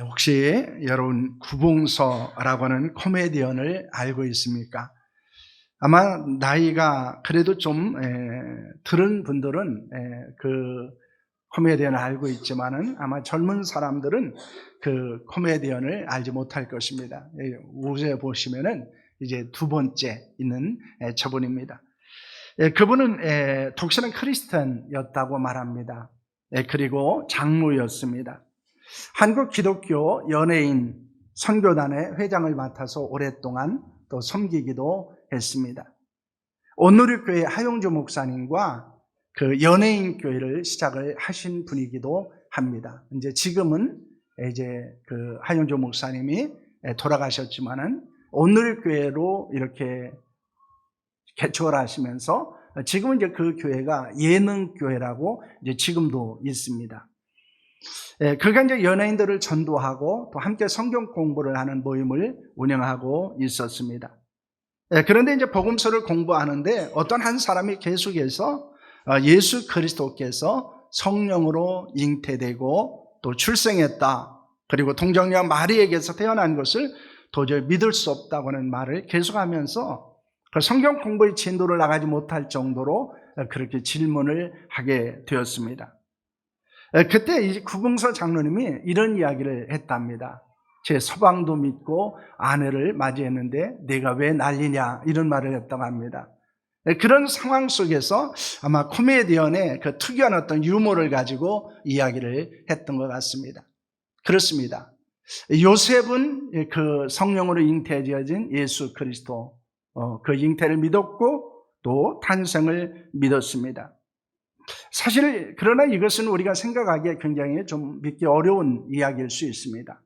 혹시 여러분 구봉서라고 하는 코미디언을 알고 있습니까? 아마 나이가 그래도 좀 들은 분들은 그 코미디언을 알고 있지만은 아마 젊은 사람들은 그 코미디언을 알지 못할 것입니다. 우주에 보시면은 이제 두 번째 있는 저분입니다. 그분은 독실한 크리스찬이었다고 말합니다. 그리고 장로였습니다. 한국 기독교 연예인 선교단의 회장을 맡아서 오랫동안 또 섬기기도 했습니다. 온누리교회 하용주 목사님과 그 연예인 교회를 시작을 하신 분이기도 합니다. 이제 지금은 이제 그 하용주 목사님이 돌아가셨지만은 온누리교회로 이렇게 개척을 하시면서 지금은 이제 그 교회가 예능교회라고 이제 지금도 있습니다. 그가 이제 연예인들을 전도하고 또 함께 성경 공부를 하는 모임을 운영하고 있었습니다. 그런데 이제 복음서를 공부하는데 어떤 한 사람이 계속해서 예수 그리스도께서 성령으로 잉태되고 또 출생했다. 그리고 동정녀 마리에게서 태어난 것을 도저히 믿을 수 없다고 하는 말을 계속하면서 그 성경 공부의 진도를 나가지 못할 정도로 그렇게 질문을 하게 되었습니다. 그때 이 구봉서 장로님이 이런 이야기를 했답니다. 제 서방도 믿고 아내를 맞이했는데 내가 왜 난리냐 이런 말을 했다고 합니다. 그런 상황 속에서 아마 코미디언의 그 특유한 어떤 유머를 가지고 이야기를 했던 것 같습니다. 그렇습니다. 요셉은 그 성령으로 잉태되어진 예수 그리스도 그 잉태를 믿었고 또 탄생을 믿었습니다. 사실 그러나 이것은 우리가 생각하기에 굉장히 좀 믿기 어려운 이야기일 수 있습니다.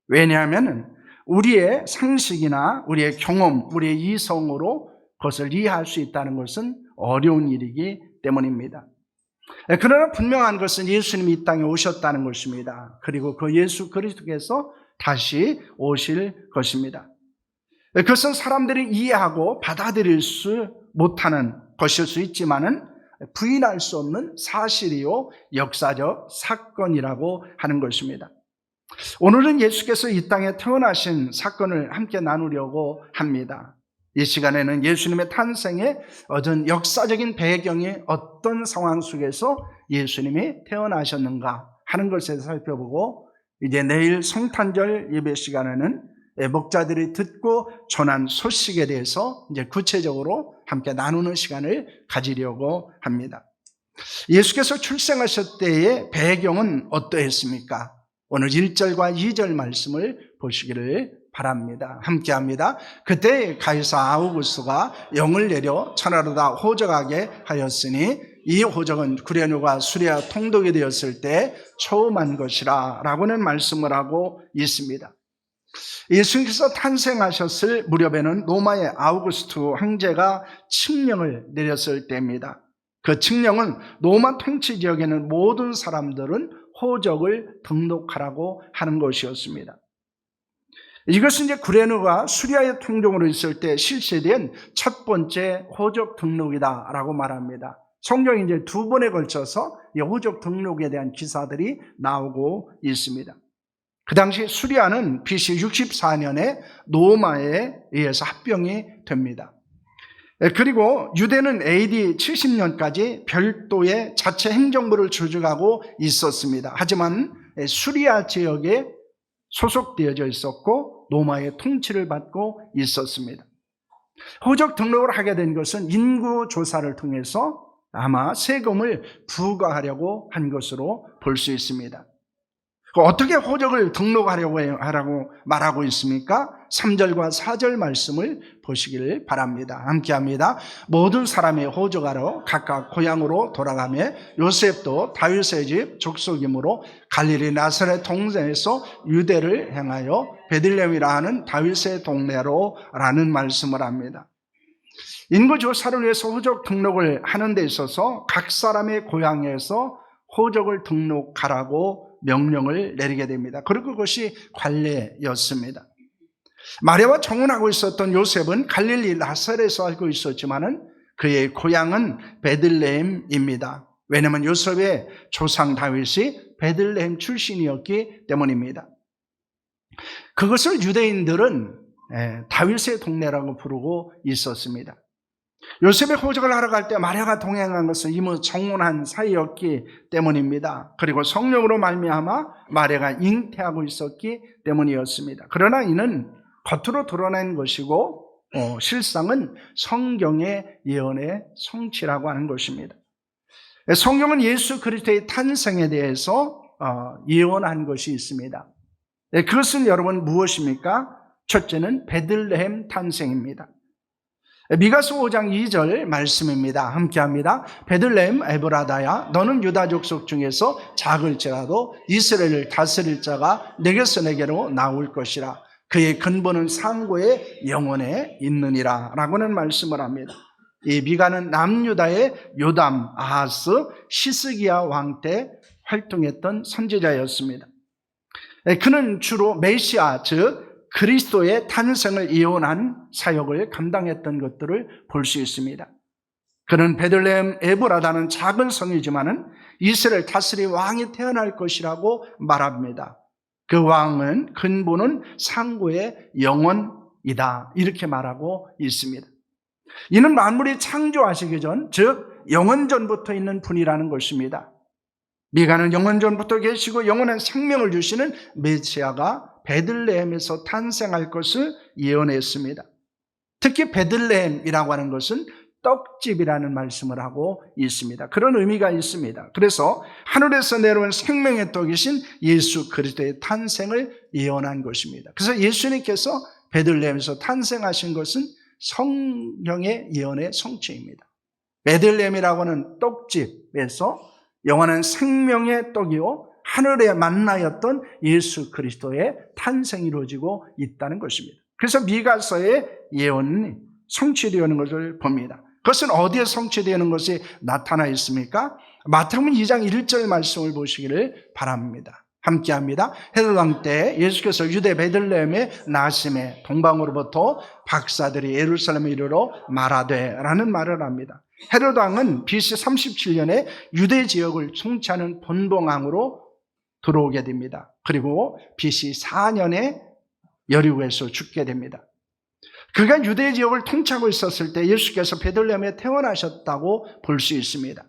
왜냐하면 우리의 상식이나 우리의 경험, 우리의 이성으로 그것을 이해할 수 있다는 것은 어려운 일이기 때문입니다. 그러나 분명한 것은 예수님이 이 땅에 오셨다는 것입니다. 그리고 그 예수 그리스도께서 다시 오실 것입니다. 그것은 사람들이 이해하고 받아들일 수 못하는 것일 수 있지만은 부인할 수 없는 사실이요 역사적 사건이라고 하는 것입니다. 오늘은 예수께서 이 땅에 태어나신 사건을 함께 나누려고 합니다. 이 시간에는 예수님의 탄생의 어떤 역사적인 배경이 어떤 상황 속에서 예수님이 태어나셨는가 하는 것에 살펴보고 이제 내일 성탄절 예배 시간에는 목자들이 듣고 전한 소식에 대해서 이제 구체적으로 함께 나누는 시간을 가지려고 합니다. 예수께서 출생하셨을 때의 배경은 어떠했습니까? 오늘 1절과 2절 말씀을 보시기를 바랍니다. 함께 합니다. 그때 가이사 아우구스가 영을 내려 천하로 다 호적하게 하였으니 이 호적은 구레누가 수리아 통독이 되었을 때 처음 한 것이라 라고는 말씀을 하고 있습니다. 예수님께서 탄생하셨을 무렵에는 로마의 아우구스트 황제가 칙령을 내렸을 때입니다. 그 칙령은 로마 통치 지역에 있는 모든 사람들은 호적을 등록하라고 하는 것이었습니다. 이것은 이제 구레누가 수리아의 통종으로 있을 때 실시된 첫 번째 호적 등록이다라고 말합니다. 성경에 이제 두 번에 걸쳐서 이 호적 등록에 대한 기사들이 나오고 있습니다. 그 당시 수리아는 BC 64년에 로마에 의해서 합병이 됩니다. 그리고 유대는 AD 70년까지 별도의 자체 행정부를 조직하고 있었습니다. 하지만 수리아 지역에 소속되어져 있었고 로마의 통치를 받고 있었습니다. 호적 등록을 하게 된 것은 인구 조사를 통해서 아마 세금을 부과하려고 한 것으로 볼 수 있습니다. 어떻게 호적을 등록하려고 하라고 말하고 있습니까? 3절과 4절 말씀을 보시기를 바랍니다. 함께 합니다. 모든 사람이 호적하러 각각 고향으로 돌아가며 요셉도 다윗의 집 족속이므로 갈릴리 나사렛 동네에서 유대를 향하여 베들레헴이라 하는 다윗의 동네로 라는 말씀을 합니다. 인구조사를 위해서 호적 등록을 하는 데 있어서 각 사람의 고향에서 호적을 등록하라고 명령을 내리게 됩니다. 그리고 그것이 관례였습니다. 마리아와 정혼하고 있었던 요셉은 갈릴리 나사렛에 살고 있었지만은 그의 고향은 베들레헴입니다. 왜냐하면 요셉의 조상 다윗이 베들레헴 출신이었기 때문입니다. 그것을 유대인들은 다윗의 동네라고 부르고 있었습니다. 요셉의 호적을 하러 갈 때 마리아가 동행한 것은 이미 정혼한 사이였기 때문입니다. 그리고 성령으로 말미암아 마리아가 잉태하고 있었기 때문이었습니다. 그러나 이는 겉으로 드러낸 것이고 실상은 성경의 예언의 성취라고 하는 것입니다. 성경은 예수 그리스도의 탄생에 대해서 예언한 것이 있습니다. 그것은 여러분 무엇입니까? 첫째는 베들레헴 탄생입니다. 미가서 5장 2절 말씀입니다. 함께합니다. 베들레헴 에브라다야 너는 유다 족속 중에서 작을지라도 이스라엘을 다스릴 자가 내게서 내게로 나올 것이라. 그의 근본은 상고의 영원에 있느니라 라고는 말씀을 합니다. 이 미가는 남유다의 요담, 아하스, 시스기야 왕 때 활동했던 선지자였습니다. 그는 주로 메시아 즉 그리스도의 탄생을 예언한 사역을 감당했던 것들을 볼 수 있습니다. 그는 베들레헴 에브라다는 작은 성이지만은 이스라엘 다스릴 왕이 태어날 것이라고 말합니다. 그 왕은 근본은 상고의 영원이다 이렇게 말하고 있습니다. 이는 만물이 창조하시기 전, 즉 영원전부터 있는 분이라는 것입니다. 미가는 영원전부터 계시고 영원한 생명을 주시는 메시아가 베들레헴에서 탄생할 것을 예언했습니다. 특히 베들레헴이라고 하는 것은 떡집이라는 말씀을 하고 있습니다. 그런 의미가 있습니다. 그래서 하늘에서 내려온 생명의 떡이신 예수 그리스도의 탄생을 예언한 것입니다. 그래서 예수님께서 베들레헴에서 탄생하신 것은 성령의 예언의 성취입니다. 베들레헴이라고 하는 떡집에서 영원한 생명의 떡이요 하늘의 만나였던 예수 그리스도의 탄생이 이루어지고 있다는 것입니다. 그래서 미가서의 예언이 성취되는 것을 봅니다. 그것은 어디에 성취되는 것이 나타나 있습니까? 마태복음 2장 1절 말씀을 보시기를 바랍니다. 함께합니다. 헤롯 왕 때 예수께서 유대 베들레헴에 나심에 동방으로부터 박사들이 예루살렘에 이르러 말하되 라는 말을 합니다. 헤롯 왕은 BC 37년에 유대 지역을 통치하는 본봉왕으로 들어오게 됩니다. 그리고 BC 4년에 여리고에서 죽게 됩니다. 그가 유대 지역을 통치하고 있었을 때 예수께서 베들레헴에 태어나셨다고 볼 수 있습니다.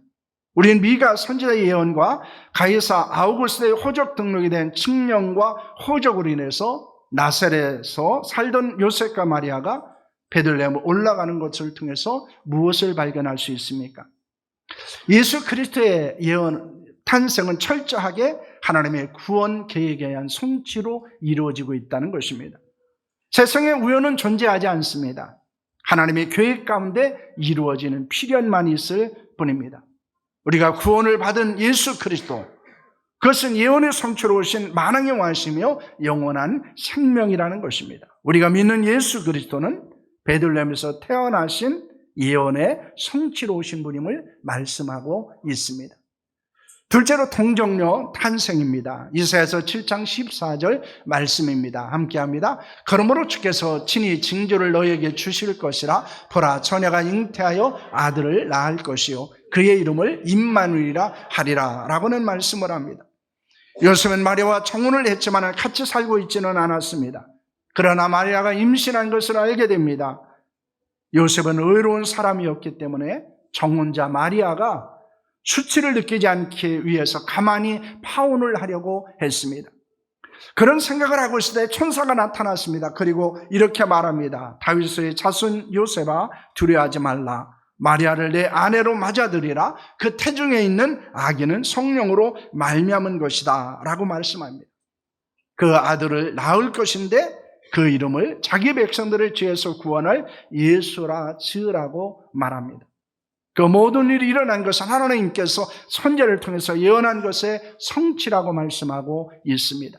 우리는 미가 선지자의 예언과 가이사 아우구스트의 호적 등록이 된 칙령과 호적으로 인해서 나사렛에서 살던 요셉과 마리아가 베들레헴으로 올라가는 것을 통해서 무엇을 발견할 수 있습니까? 예수 그리스도의 예언, 탄생은 철저하게 하나님의 구원 계획에 의한 성취로 이루어지고 있다는 것입니다. 세상에 우연은 존재하지 않습니다. 하나님의 계획 가운데 이루어지는 필연만 있을 뿐입니다. 우리가 구원을 받은 예수 그리스도, 그것은 예언의 성취로 오신 만왕의 왕이시며 영원한 생명이라는 것입니다. 우리가 믿는 예수 그리스도는 베들레헴에서 태어나신 예언의 성취로 오신 분임을 말씀하고 있습니다. 둘째로 동정녀 탄생입니다. 이사야서 7장 14절 말씀입니다. 함께합니다. 그러므로 주께서 친히 징조를 너희에게 주실 것이라. 보라 처녀가 잉태하여 아들을 낳을 것이요 그의 이름을 임마누엘이라 하리라 라고는 말씀을 합니다. 요셉은 마리아와 정혼을 했지만 같이 살고 있지는 않았습니다. 그러나 마리아가 임신한 것을 알게 됩니다. 요셉은 의로운 사람이었기 때문에 정혼자 마리아가 수치를 느끼지 않기 위해서 가만히 파혼을 하려고 했습니다. 그런 생각을 하고 있을 때 천사가 나타났습니다. 그리고 이렇게 말합니다. 다윗의 자손 요셉아 두려워하지 말라. 마리아를 내 아내로 맞아들이라. 그 태중에 있는 아기는 성령으로 말미암은 것이다 라고 말씀합니다. 그 아들을 낳을 것인데 그 이름을 자기 백성들을 죄에서 구원할 예수라 지으라고 말합니다. 그 모든 일이 일어난 것은 하나님께서 선지자를 통해서 예언한 것의 성취라고 말씀하고 있습니다.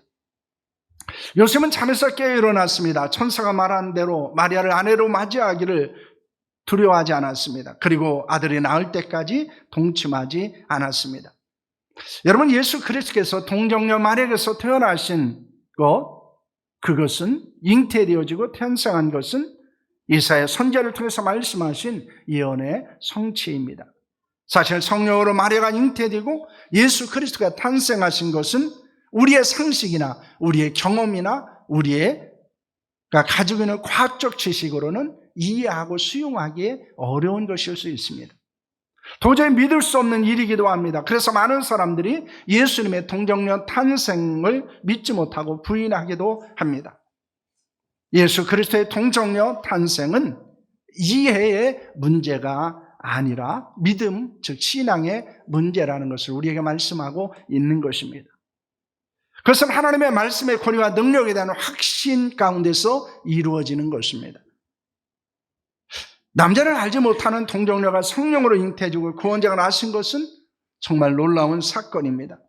요셉은 잠에서 깨어 일어났습니다. 천사가 말한 대로 마리아를 아내로 맞이하기를 두려워하지 않았습니다. 그리고 아들이 낳을 때까지 동침하지 않았습니다. 여러분, 예수 그리스도께서 동정녀 마리아에게서 태어나신 것, 그것은 잉태되어지고 탄생한 것은 이사야 선지자를 통해서 말씀하신 예언의 성취입니다. 사실 성령으로 마리아가 잉태되고 예수 그리스도가 탄생하신 것은 우리의 상식이나 우리의 경험이나 우리가 가지고 있는 과학적 지식으로는 이해하고 수용하기에 어려운 것일 수 있습니다. 도저히 믿을 수 없는 일이기도 합니다. 그래서 많은 사람들이 예수님의 동정녀 탄생을 믿지 못하고 부인하기도 합니다. 예수 그리스도의 동정녀 탄생은 이해의 문제가 아니라 믿음, 즉 신앙의 문제라는 것을 우리에게 말씀하고 있는 것입니다. 그것은 하나님의 말씀의 권위와 능력에 대한 확신 가운데서 이루어지는 것입니다. 남자를 알지 못하는 동정녀가 성령으로 잉태해지고 구원자가 나신 것은 정말 놀라운 사건입니다.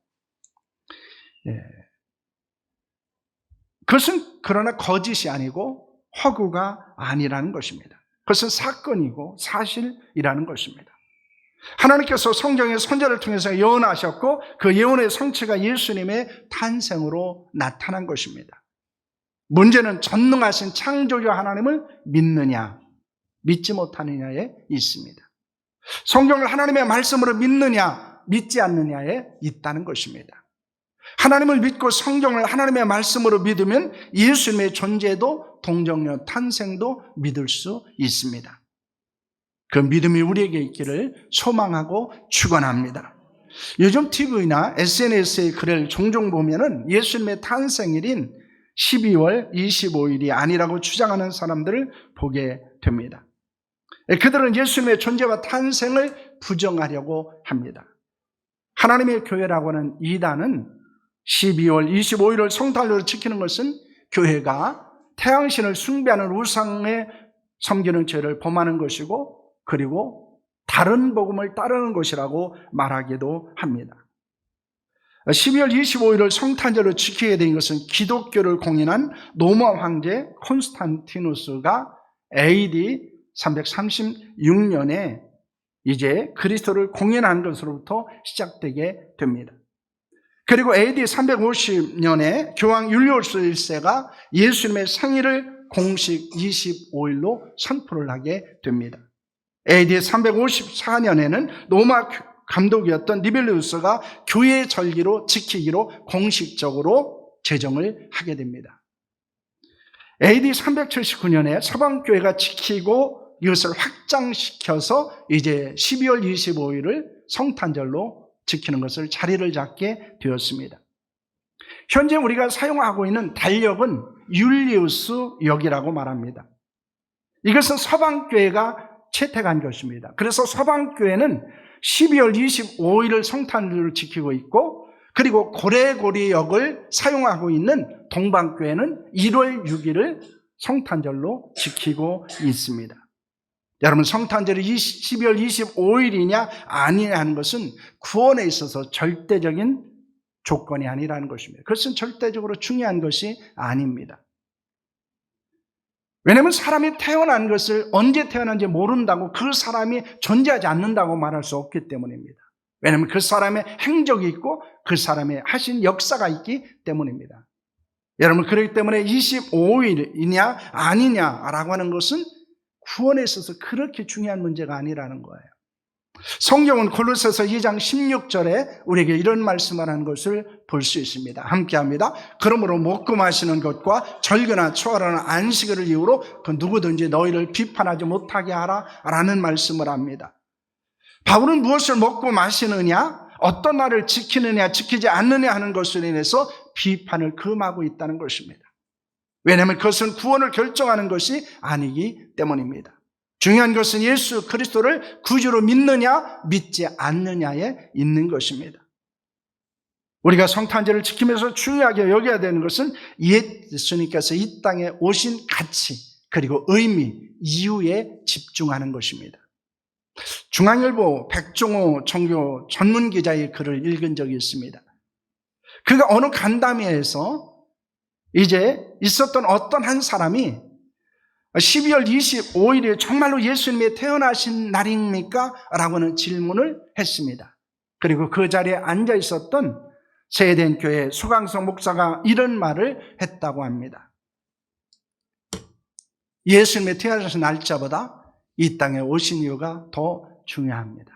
그것은 그러나 거짓이 아니고 허구가 아니라는 것입니다. 그것은 사건이고 사실이라는 것입니다. 하나님께서 성경의 선지자를 통해서 예언하셨고 그 예언의 성취가 예수님의 탄생으로 나타난 것입니다. 문제는 전능하신 창조주 하나님을 믿느냐 믿지 못하느냐에 있습니다. 성경을 하나님의 말씀으로 믿느냐 믿지 않느냐에 있다는 것입니다. 하나님을 믿고 성경을 하나님의 말씀으로 믿으면 예수님의 존재도 동정녀 탄생도 믿을 수 있습니다. 그 믿음이 우리에게 있기를 소망하고 축원합니다. 요즘 TV나 SNS의 글을 종종 보면은 예수님의 탄생일인 12월 25일이 아니라고 주장하는 사람들을 보게 됩니다. 그들은 예수님의 존재와 탄생을 부정하려고 합니다. 하나님의 교회라고 하는 이단은 12월 25일을 성탄절로 지키는 것은 교회가 태양신을 숭배하는 우상에 섬기는 죄를 범하는 것이고 그리고 다른 복음을 따르는 것이라고 말하기도 합니다. 12월 25일을 성탄절로 지키게 된 것은 기독교를 공인한 로마 황제 콘스탄티누스가 AD 336년에 이제 그리스도를 공인한 것으로부터 시작되게 됩니다. 그리고 AD 350년에 교황 율리우스 1세가 예수님의 생일을 공식 25일로 선포를 하게 됩니다. AD 354년에는 로마 감독이었던 니벨리우스가 교회 절기로 지키기로 공식적으로 제정을 하게 됩니다. AD 379년에 서방교회가 지키고 이것을 확장시켜서 이제 12월 25일을 성탄절로 지키는 것을 자리를 잡게 되었습니다. 현재 우리가 사용하고 있는 달력은 율리우스역이라고 말합니다. 이것은 서방교회가 채택한 것입니다. 그래서 서방교회는 12월 25일을 성탄절로 지키고 있고 그리고 고레고리역을 사용하고 있는 동방교회는 1월 6일을 성탄절로 지키고 있습니다. 여러분 성탄절이 12월 25일이냐 아니냐 하는 것은 구원에 있어서 절대적인 조건이 아니라는 것입니다. 그것은 절대적으로 중요한 것이 아닙니다. 왜냐하면 사람이 태어난 것을 언제 태어난지 모른다고 그 사람이 존재하지 않는다고 말할 수 없기 때문입니다. 왜냐하면 그 사람의 행적이 있고 그 사람의 하신 역사가 있기 때문입니다. 여러분 그렇기 때문에 25일이냐 아니냐라고 하는 것은 구원에 있어서 그렇게 중요한 문제가 아니라는 거예요. 성경은 골로새서 2장 16절에 우리에게 이런 말씀을 하는 것을 볼 수 있습니다. 함께합니다. 그러므로 먹고 마시는 것과 절개나 초하라는 안식일을 이유로 그 누구든지 너희를 비판하지 못하게 하라 라는 말씀을 합니다. 바울은 무엇을 먹고 마시느냐 어떤 날을 지키느냐 지키지 않느냐 하는 것으로 인해서 비판을 금하고 있다는 것입니다. 왜냐하면 그것은 구원을 결정하는 것이 아니기 때문입니다. 중요한 것은 예수 그리스도를 구주로 믿느냐 믿지 않느냐에 있는 것입니다. 우리가 성탄절을 지키면서 중요하게 여겨야 되는 것은 예수님께서 이 땅에 오신 가치 그리고 의미, 이유에 집중하는 것입니다. 중앙일보 백종호 종교 전문기자의 글을 읽은 적이 있습니다. 그가 어느 간담회에서 이제 있었던 어떤 한 사람이 12월 25일이 정말로 예수님이 태어나신 날입니까? 라고 하는 질문을 했습니다. 그리고 그 자리에 앉아 있었던 세eden 교회 수강성 목사가 이런 말을 했다고 합니다. 예수님이 태어나신 날짜보다 이 땅에 오신 이유가 더 중요합니다.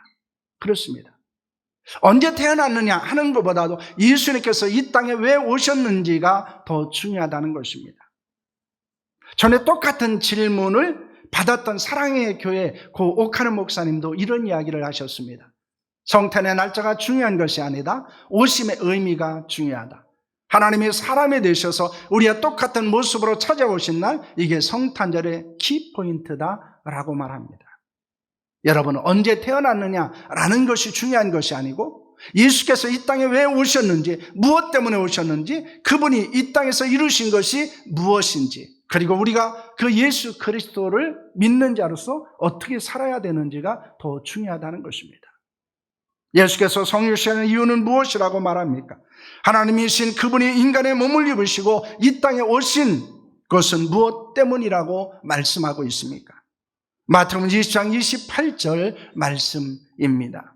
그렇습니다. 언제 태어났느냐 하는 것보다도 예수님께서 이 땅에 왜 오셨는지가 더 중요하다는 것입니다. 전에 똑같은 질문을 받았던 사랑의 교회 고 옥하는 목사님도 이런 이야기를 하셨습니다. 성탄의 날짜가 중요한 것이 아니다. 오심의 의미가 중요하다. 하나님이 사람이 되셔서 우리와 똑같은 모습으로 찾아오신 날, 이게 성탄절의 키포인트다라고 말합니다. 여러분, 언제 태어났느냐라는 것이 중요한 것이 아니고 예수께서 이 땅에 왜 오셨는지, 무엇 때문에 오셨는지, 그분이 이 땅에서 이루신 것이 무엇인지, 그리고 우리가 그 예수 그리스도를 믿는 자로서 어떻게 살아야 되는지가 더 중요하다는 것입니다. 예수께서 성육신의 이유는 무엇이라고 말합니까? 하나님이신 그분이 인간의 몸을 입으시고 이 땅에 오신 것은 무엇 때문이라고 말씀하고 있습니까? 마태복음 20장 28절 말씀입니다.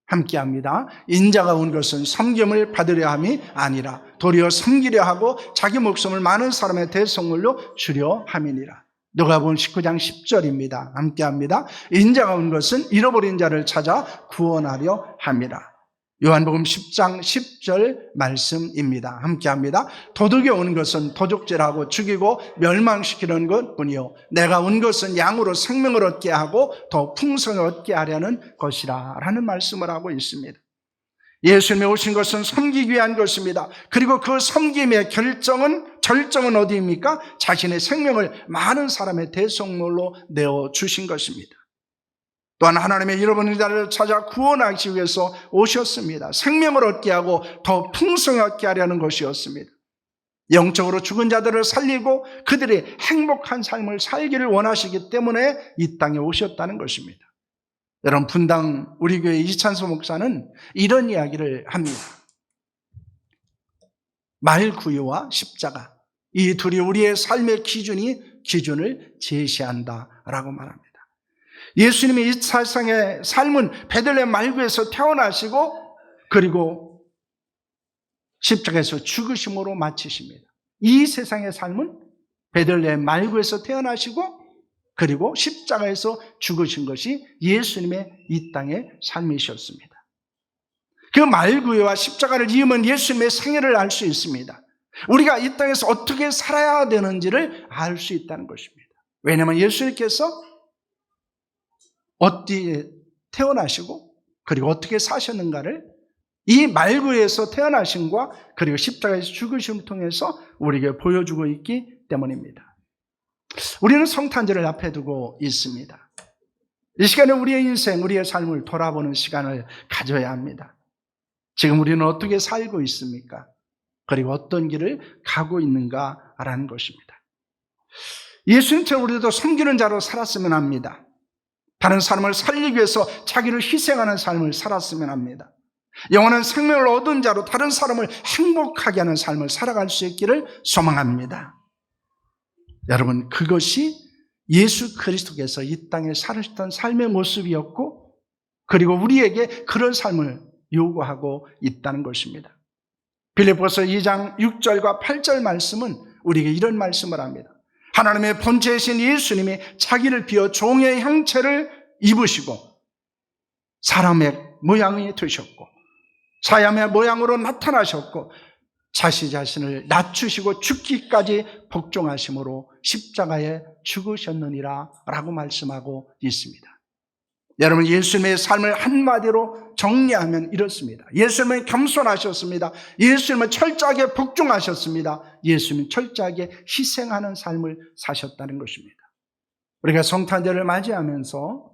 함께합니다. 인자가 온 것은 섬김을 받으려 함이 아니라 도리어 섬기려 하고 자기 목숨을 많은 사람의 대속물로 주려 함이니라. 누가복음 19장 10절입니다. 함께합니다. 인자가 온 것은 잃어버린 자를 찾아 구원하려 함이라. 요한복음 10장 10절 말씀입니다. 함께합니다. 도둑이 온 것은 도둑질하고 죽이고 멸망시키는 것뿐이요 내가 온 것은 양으로 생명을 얻게 하고 더 풍성을 얻게 하려는 것이라 라는 말씀을 하고 있습니다. 예수님이 오신 것은 섬기기 위한 것입니다. 그리고 그 섬김의 절정은 어디입니까? 자신의 생명을 많은 사람의 대속물로 내어주신 것입니다. 또한 하나님의 잃어버린 자를 찾아 구원하기 위해서 오셨습니다. 생명을 얻게 하고 더 풍성히 얻게 하려는 것이었습니다. 영적으로 죽은 자들을 살리고 그들이 행복한 삶을 살기를 원하시기 때문에 이 땅에 오셨다는 것입니다. 여러분, 분당 우리 교회 이찬수 목사는 이런 이야기를 합니다. 말구유와 십자가, 이 둘이 우리의 삶의 기준을 제시한다라고 말합니다. 예수님이 이 세상의 삶은 베들레헴 말구에서 태어나시고 그리고 십자가에서 죽으심으로 마치십니다. 이 세상의 삶은 베들레헴 말구에서 태어나시고 그리고 십자가에서 죽으신 것이 예수님의 이 땅의 삶이셨습니다. 그 말구유와 십자가를 이으면 예수님의 생애를 알 수 있습니다. 우리가 이 땅에서 어떻게 살아야 되는지를 알 수 있다는 것입니다. 왜냐하면 예수님께서 어디에 태어나시고 그리고 어떻게 사셨는가를 이 말구에서 태어나심과 그리고 십자가에서 죽으심을 통해서 우리에게 보여주고 있기 때문입니다. 우리는 성탄절을 앞에 두고 있습니다. 이 시간에 우리의 인생, 우리의 삶을 돌아보는 시간을 가져야 합니다. 지금 우리는 어떻게 살고 있습니까? 그리고 어떤 길을 가고 있는가라는 것입니다. 예수님처럼 우리도 섬기는 자로 살았으면 합니다. 다른 사람을 살리기 위해서 자기를 희생하는 삶을 살았으면 합니다. 영원한 생명을 얻은 자로 다른 사람을 행복하게 하는 삶을 살아갈 수 있기를 소망합니다. 여러분, 그것이 예수 그리스도께서 이 땅에 살으셨던 삶의 모습이었고 그리고 우리에게 그런 삶을 요구하고 있다는 것입니다. 빌립보서 2장 6절과 8절 말씀은 우리에게 이런 말씀을 합니다. 하나님의 본체이신 예수님이 자기를 비워 종의 형체를 입으시고 사람의 모양이 되셨고 사람의 모양으로 나타나셨고 자신을 낮추시고 죽기까지 복종하심으로 십자가에 죽으셨느니라 라고 말씀하고 있습니다. 여러분, 예수님의 삶을 한마디로 정리하면 이렇습니다. 예수님은 겸손하셨습니다. 예수님은 철저하게 복종하셨습니다. 예수님은 철저하게 희생하는 삶을 사셨다는 것입니다. 우리가 성탄절을 맞이하면서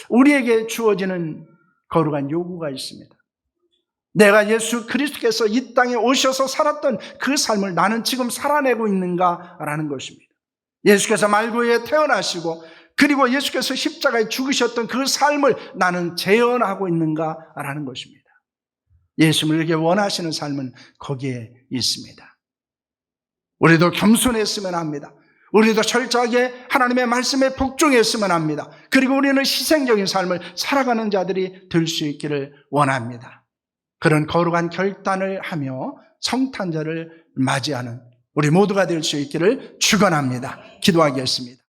우리에게 주어지는 거룩한 요구가 있습니다. 내가 예수 그리스도께서 이 땅에 오셔서 살았던 그 삶을 나는 지금 살아내고 있는가라는 것입니다. 예수께서 말구에 태어나시고 그리고 예수께서 십자가에 죽으셨던 그 삶을 나는 재현하고 있는가라는 것입니다. 예수님을 원하시는 삶은 거기에 있습니다. 우리도 겸손했으면 합니다. 우리도 철저하게 하나님의 말씀에 복종했으면 합니다. 그리고 우리는 희생적인 삶을 살아가는 자들이 될 수 있기를 원합니다. 그런 거룩한 결단을 하며 성탄절을 맞이하는 우리 모두가 될 수 있기를 축원합니다. 기도하겠습니다.